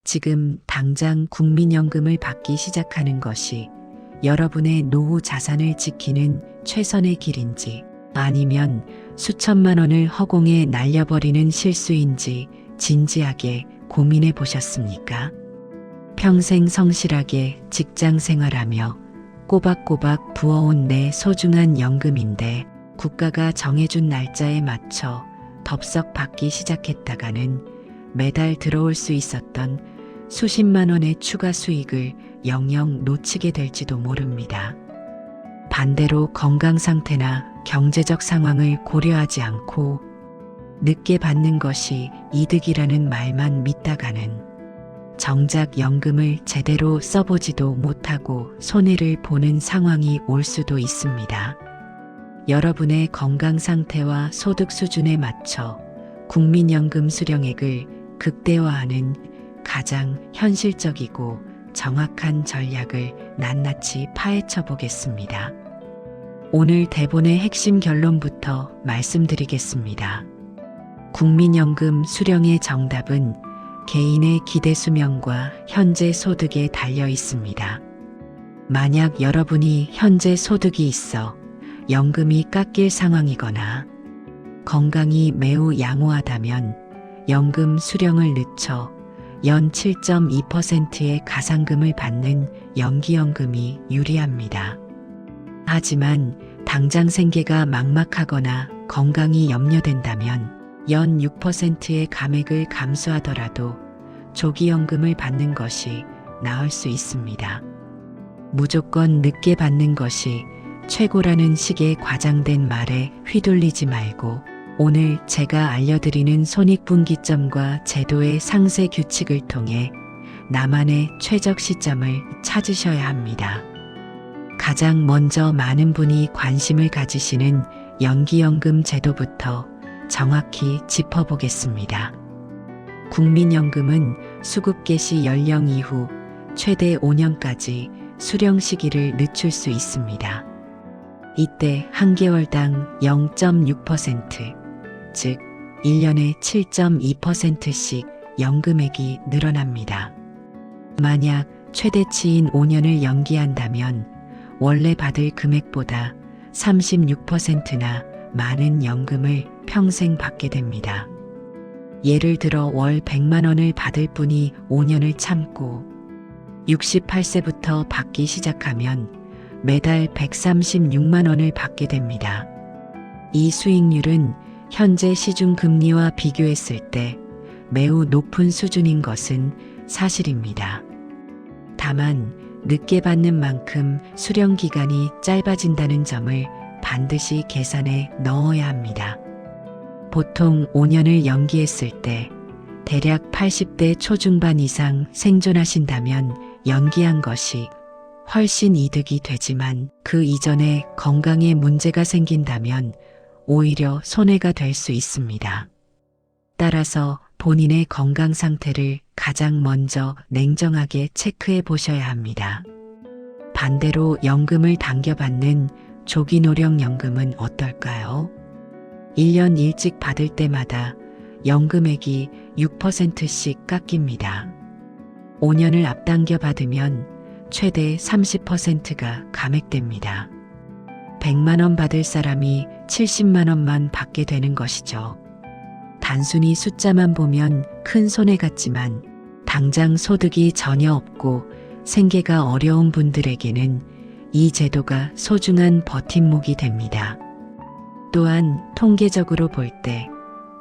지금 당장 국민연금을 받기 시작하는 것이 여러분의 노후 자산을 지키는 최선의 길인지 아니면 수천만 원을 허공에 날려버리는 실수인지 진지하게 고민해 보셨습니까? 평생 성실하게 직장 생활하며 꼬박꼬박 부어온 내 소중한 연금인데 국가가 정해준 날짜에 맞춰 덥석 받기 시작했다가는 매달 들어올 수 있었던 수십만 원의 추가 수익을 영영 놓치게 될지도 모릅니다. 반대로 건강 상태나 경제적 상황을 고려하지 않고 늦게 받는 것이 이득이라는 말만 믿다가는 정작 연금을 제대로 써보지도 못하고 손해를 보는 상황이 올 수도 있습니다. 여러분의 건강 상태와 소득 수준에 맞춰 국민연금 수령액을 극대화하는 가장 현실적이고 정확한 전략을 낱낱이 파헤쳐 보겠습니다. 오늘 대본의 핵심 결론부터 말씀드리겠습니다. 국민연금 수령의 정답은 개인의 기대 수명과 현재 소득에 달려 있습니다. 만약 여러분이 현재 소득이 있어 연금이 깎일 상황이거나 건강이 매우 양호하다면 연금 수령을 늦춰 연 7.2%의 가상금을 받는 연기연금이 유리합니다. 하지만 당장 생계가 막막하거나 건강이 염려된다면 연 6%의 감액을 감수하더라도 조기연금을 받는 것이 나을 수 있습니다. 무조건 늦게 받는 것이 최고라는 식의 과장된 말에 휘둘리지 말고 오늘 제가 알려드리는 손익분기점과 제도의 상세 규칙을 통해 나만의 최적 시점을 찾으셔야 합니다. 가장 먼저 많은 분이 관심을 가지시는 연기연금 제도부터 정확히 짚어보겠습니다. 국민연금은 수급 개시 연령 이후 최대 5년까지 수령 시기를 늦출 수 있습니다. 이때 한 개월당 0.6%, 즉 1년에 7.2%씩 연금액이 늘어납니다. 만약 최대치인 5년을 연기한다면 원래 받을 금액보다 36%나 많은 연금을 평생 받게 됩니다. 예를 들어 월 100만 원을 받을 분이 5년을 참고 68세부터 받기 시작하면 매달 136만 원을 받게 됩니다. 이 수익률은 현재 시중 금리와 비교했을 때 매우 높은 수준인 것은 사실입니다. 다만 늦게 받는 만큼 수령 기간이 짧아진다는 점을 반드시 계산에 넣어야 합니다. 보통 5년을 연기했을 때 대략 80대 초중반 이상 생존하신다면 연기한 것이 훨씬 이득이 되지만 그 이전에 건강에 문제가 생긴다면 오히려 손해가 될 수 있습니다. 따라서 본인의 건강 상태를 가장 먼저 냉정하게 체크해 보셔야 합니다. 반대로 연금을 당겨받는 조기노령연금은 어떨까요? 1년 일찍 받을 때마다 연금액이 6%씩 깎입니다. 5년을 앞당겨 받으면 최대 30%가 감액됩니다. 100만 원 받을 사람이 70만 원만 받게 되는 것이죠. 단순히 숫자만 보면 큰 손해 같지만 당장 소득이 전혀 없고 생계가 어려운 분들에게는 이 제도가 소중한 버팀목이 됩니다. 또한 통계적으로 볼 때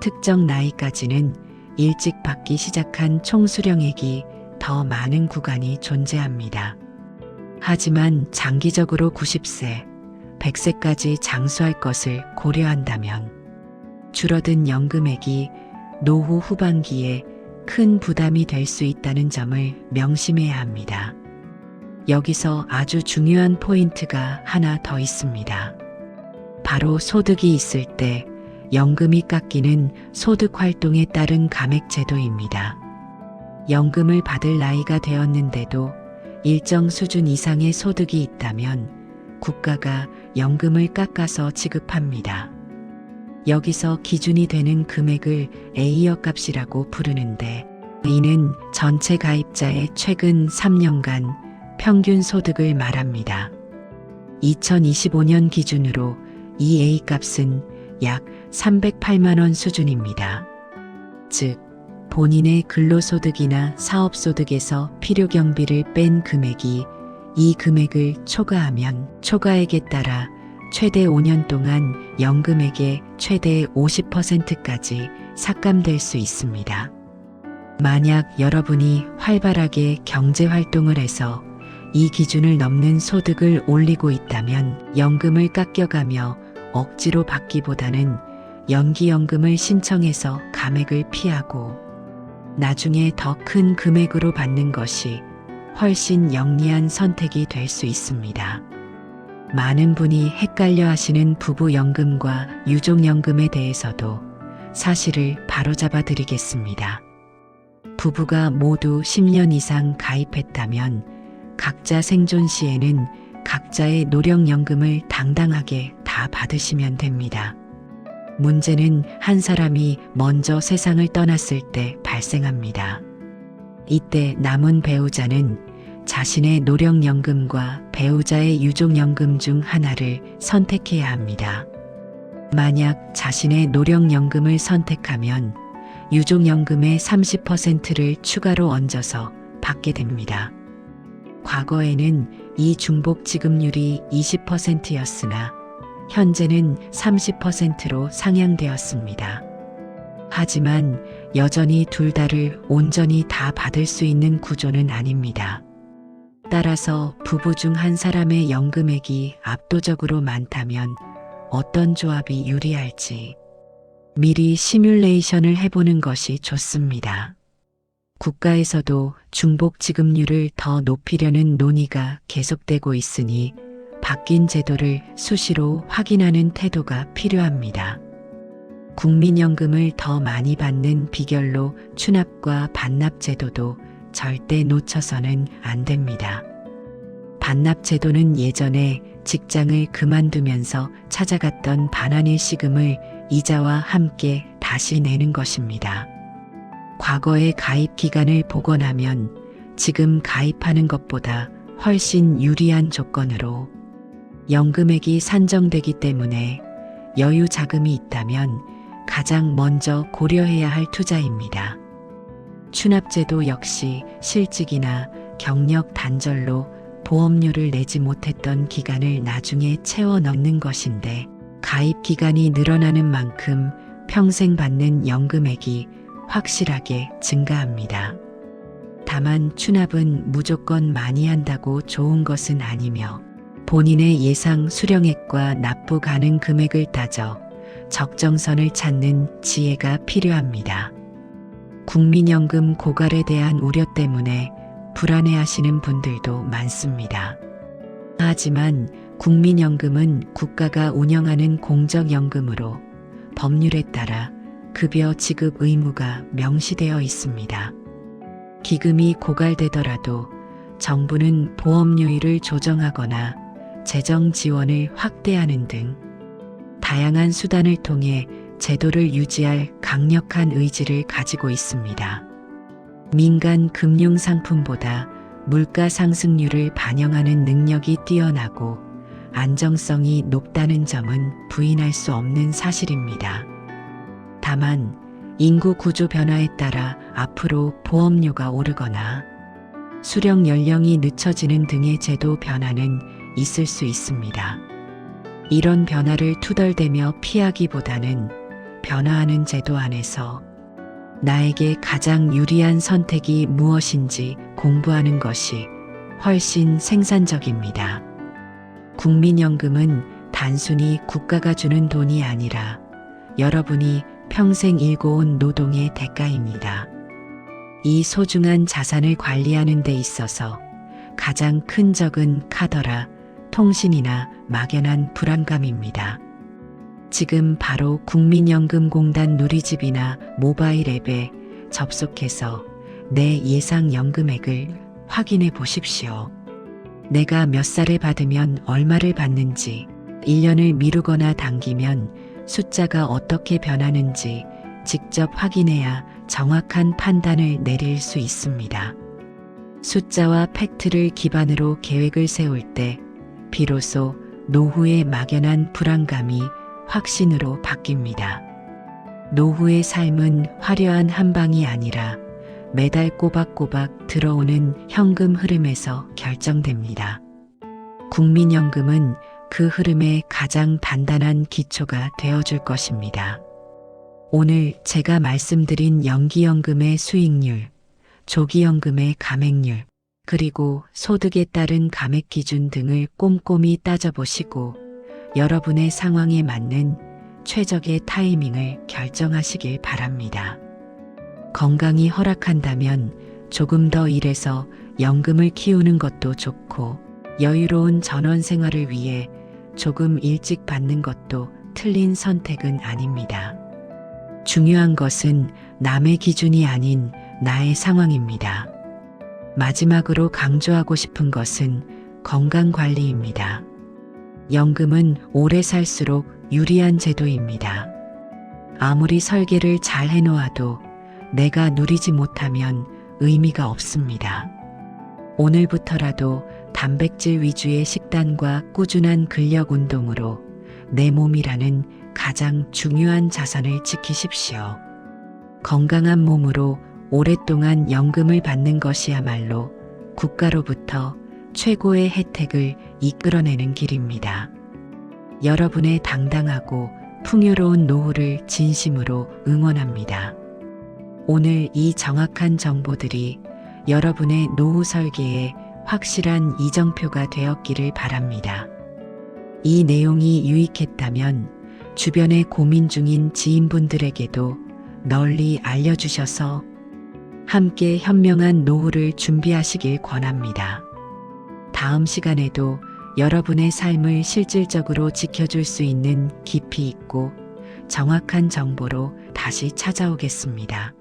특정 나이까지는 일찍 받기 시작한 총수령액이 더 많은 구간이 존재합니다. 하지만 장기적으로 90세, 100세까지 장수할 것을 고려한다면 줄어든 연금액이 노후 후반기에 큰 부담이 될 수 있다는 점을 명심해야 합니다. 여기서 아주 중요한 포인트가 하나 더 있습니다. 바로 소득이 있을 때 연금이 깎이는 소득활동에 따른 감액제도입니다. 연금을 받을 나이가 되었는데도 일정 수준 이상의 소득이 있다면 국가가 연금을 깎아서 지급합니다. 여기서 기준이 되는 금액을 A여 값이라고 부르는데 이는 전체 가입자의 최근 3년간 평균 소득을 말합니다. 2025년 기준으로 이 A값은 약 308만 원 수준입니다. 즉, 본인의 근로소득이나 사업소득에서 필요경비를 뺀 금액이 이 금액을 초과하면 초과액에 따라 최대 5년 동안 연금액의 최대 50%까지 삭감될 수 있습니다. 만약 여러분이 활발하게 경제활동을 해서 이 기준을 넘는 소득을 올리고 있다면 연금을 깎여가며 억지로 받기보다는 연기연금을 신청해서 감액을 피하고 나중에 더 큰 금액으로 받는 것이 훨씬 영리한 선택이 될 수 있습니다. 많은 분이 헷갈려 하시는 부부연금과 유족연금에 대해서도 사실을 바로잡아 드리겠습니다. 부부가 모두 10년 이상 가입했다면 각자 생존 시에는 각자의 노령연금을 당당하게 다 받으시면 됩니다. 문제는 한 사람이 먼저 세상을 떠났을 때 발생합니다. 이때 남은 배우자는 자신의 노령연금과 배우자의 유족연금 중 하나를 선택해야 합니다. 만약 자신의 노령연금을 선택하면 유족연금의 30%를 추가로 얹어서 받게 됩니다. 과거에는 이 중복 지급률이 20%였으나 현재는 30%로 상향되었습니다. 하지만 여전히 둘 다를 온전히 다 받을 수 있는 구조는 아닙니다. 따라서 부부 중 한 사람의 연금액이 압도적으로 많다면 어떤 조합이 유리할지 미리 시뮬레이션을 해보는 것이 좋습니다. 국가에서도 중복 지급률을 더 높이려는 논의가 계속되고 있으니 바뀐 제도를 수시로 확인하는 태도가 필요합니다. 국민연금을 더 많이 받는 비결로 추납과 반납 제도도 절대 놓쳐서는 안 됩니다. 반납 제도는 예전에 직장을 그만두면서 찾아갔던 반환일 시금을 이자와 함께 다시 내는 것입니다. 과거의 가입 기간을 보고 나면 지금 가입하는 것보다 훨씬 유리한 조건으로 연금액이 산정되기 때문에 여유 자금이 있다면 가장 먼저 고려해야 할 투자입니다. 추납제도 역시 실직이나 경력 단절로 보험료를 내지 못했던 기간을 나중에 채워 넣는 것인데 가입 기간이 늘어나는 만큼 평생 받는 연금액이 확실하게 증가합니다. 다만 추납은 무조건 많이 한다고 좋은 것은 아니며 본인의 예상 수령액과 납부 가능 금액을 따져 적정선을 찾는 지혜가 필요합니다. 국민연금 고갈에 대한 우려 때문에 불안해하시는 분들도 많습니다. 하지만 국민연금은 국가가 운영하는 공적연금으로 법률에 따라 급여 지급 의무가 명시되어 있습니다. 기금이 고갈되더라도 정부는 보험료율을 조정하거나 재정 지원을 확대하는 등 다양한 수단을 통해 제도를 유지할 강력한 의지를 가지고 있습니다. 민간 금융 상품보다 물가 상승률을 반영하는 능력이 뛰어나고 안정성이 높다는 점은 부인할 수 없는 사실입니다. 다만 인구 구조 변화에 따라 앞으로 보험료가 오르거나 수령 연령이 늦춰지는 등의 제도 변화는 있을 수 있습니다. 이런 변화를 투덜대며 피하기보다는 변화하는 제도 안에서 나에게 가장 유리한 선택이 무엇인지 공부하는 것이 훨씬 생산적입니다. 국민연금은 단순히 국가가 주는 돈이 아니라 여러분이 평생 일궈온 노동의 대가입니다. 이 소중한 자산을 관리하는 데 있어서 가장 큰 적은 카더라, 통신이나 막연한 불안감입니다. 지금 바로 국민연금공단 누리집이나 모바일 앱에 접속해서 내 예상 연금액을 확인해 보십시오. 내가 몇 살에 받으면 얼마를 받는지, 1년을 미루거나 당기면 숫자가 어떻게 변하는지 직접 확인해야 정확한 판단을 내릴 수 있습니다. 숫자와 팩트를 기반으로 계획을 세울 때 비로소 노후의 막연한 불안감이 확신으로 바뀝니다. 노후의 삶은 화려한 한방이 아니라 매달 꼬박꼬박 들어오는 현금 흐름에서 결정됩니다. 국민연금은 그 흐름의 가장 단단한 기초가 되어줄 것입니다. 오늘 제가 말씀드린 연기연금의 수익률, 조기연금의 감액률, 그리고 소득에 따른 감액 기준 등을 꼼꼼히 따져보시고 여러분의 상황에 맞는 최적의 타이밍을 결정하시길 바랍니다. 건강이 허락한다면 조금 더 일해서 연금을 키우는 것도 좋고 여유로운 전원 생활을 위해 조금 일찍 받는 것도 틀린 선택은 아닙니다. 중요한 것은 남의 기준이 아닌 나의 상황입니다. 마지막으로 강조하고 싶은 것은 건강관리입니다. 연금은 오래 살수록 유리한 제도입니다. 아무리 설계를 잘 해놓아도 내가 누리지 못하면 의미가 없습니다. 오늘부터라도 단백질 위주의 식단과 꾸준한 근력 운동으로 내 몸이라는 가장 중요한 자산을 지키십시오. 건강한 몸으로 오랫동안 연금을 받는 것이야말로 국가로부터 최고의 혜택을 이끌어내는 길입니다. 여러분의 당당하고 풍요로운 노후를 진심으로 응원합니다. 오늘 이 정확한 정보들이 여러분의 노후 설계에 확실한 이정표가 되었기를 바랍니다. 이 내용이 유익했다면 주변에 고민 중인 지인분들에게도 널리 알려주셔서 함께 현명한 노후를 준비하시길 권합니다. 다음 시간에도 여러분의 삶을 실질적으로 지켜줄 수 있는 깊이 있고 정확한 정보로 다시 찾아오겠습니다.